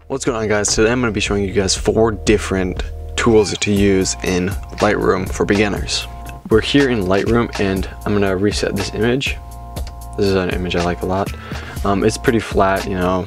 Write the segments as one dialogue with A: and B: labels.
A: What's going on, guys? Today I'm going to be showing you guys 4 different tools to use in Lightroom for beginners. We're here in Lightroom and I'm going to reset this image. This is an image I like a lot. It's pretty flat, you know,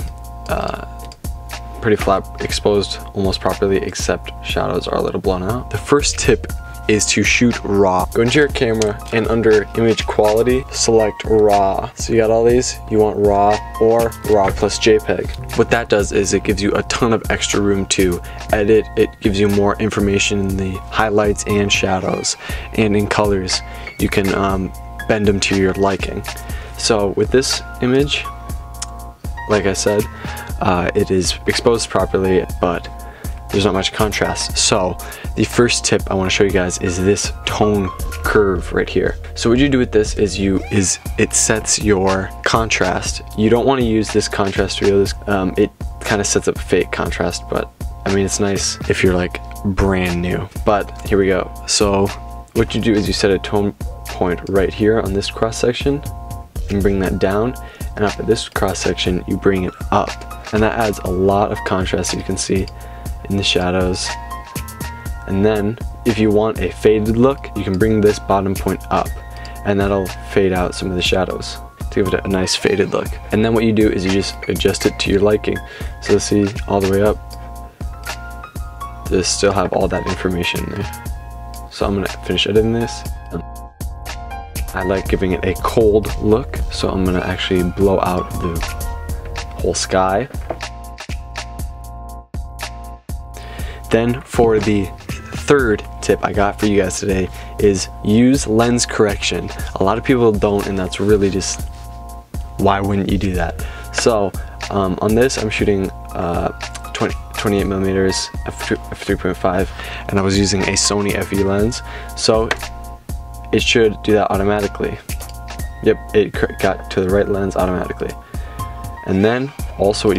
A: pretty flat, exposed almost properly, except shadows are a little blown out. The first tip is to shoot raw. Go into your camera and under image quality, select raw. So you got all these, you want raw or raw plus JPEG. What that does is it gives you a ton of extra room to edit. It gives you more information in the highlights and shadows, and in colors you can bend them to your liking. So with this image, like I said, it is exposed properly, but there's not much contrast. So the first tip I want to show you guys is this tone curve right here. So what you do with this is it sets your contrast. You don't want to use this contrast wheel. It kind of sets up fake contrast, but I mean, it's nice if you're like brand new. But here we go. So what you do is you set a tone point right here on this cross section and bring that down, and up at this cross section you bring it up, and that adds a lot of contrast, you can see in the shadows. And then if you want a faded look, you can bring this bottom point up, and that'll fade out some of the shadows to give it a nice faded look. And then what you do is you just adjust it to your liking. So see, all the way up, to still have all that information there. So I'm gonna finish editing this. I like giving it a cold look, so I'm gonna actually blow out the whole sky. Then for the third tip I got for you guys today is use lens correction. A lot of people don't, and that's really just, why wouldn't you do that? So on this I'm shooting 28mm f3.5, and I was using a Sony FE lens, so it should do that automatically. Yep, it got to the right lens automatically. And then also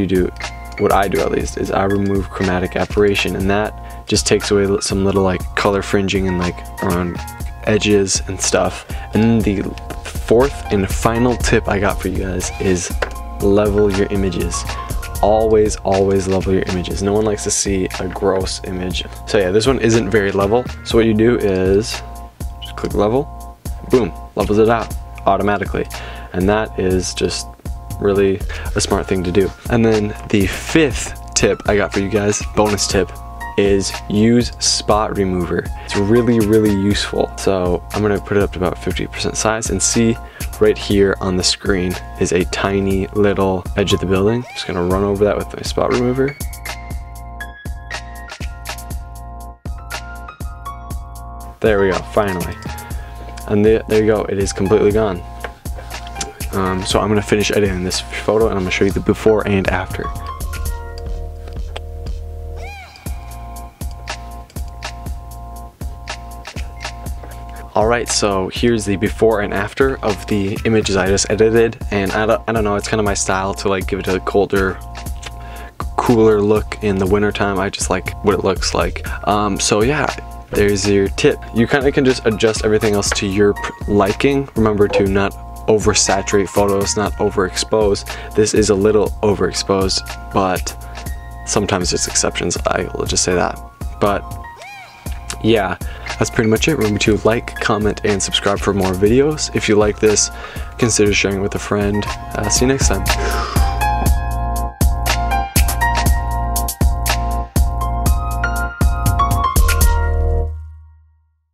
A: what I do at least, is I remove chromatic aberration, and that just takes away some little like color fringing and like around edges and stuff. And then the fourth and final tip I got for you guys is level your images. Always level your images. No one likes to see a gross image. So yeah, this one isn't very level. So what you do is just click level, boom, levels it out automatically. And that is just really a smart thing to do. And then the fifth tip I got for you guys, bonus tip, is use spot remover. It's really useful. So I'm gonna put it up to about 50% size, and see right here on the screen is a tiny little edge of the building. Just gonna run over that with my spot remover. There we go, finally. And there you go, it is completely gone. So I'm gonna finish editing this photo, and I'm gonna show you the before and after. Alright, so here's the before and after of the images I just edited, and I don't know, it's kind of my style to like give it a colder, cooler look in the winter time. I just like what it looks like. So yeah, there's your tip. You kind of can just adjust everything else to your liking. Remember to not oversaturate photos, not overexpose. This is a little overexposed, but sometimes there's exceptions, I will just say that. But yeah, that's pretty much it. Remember to like, comment, and subscribe for more videos. If you like this, consider sharing with a friend. See you next time.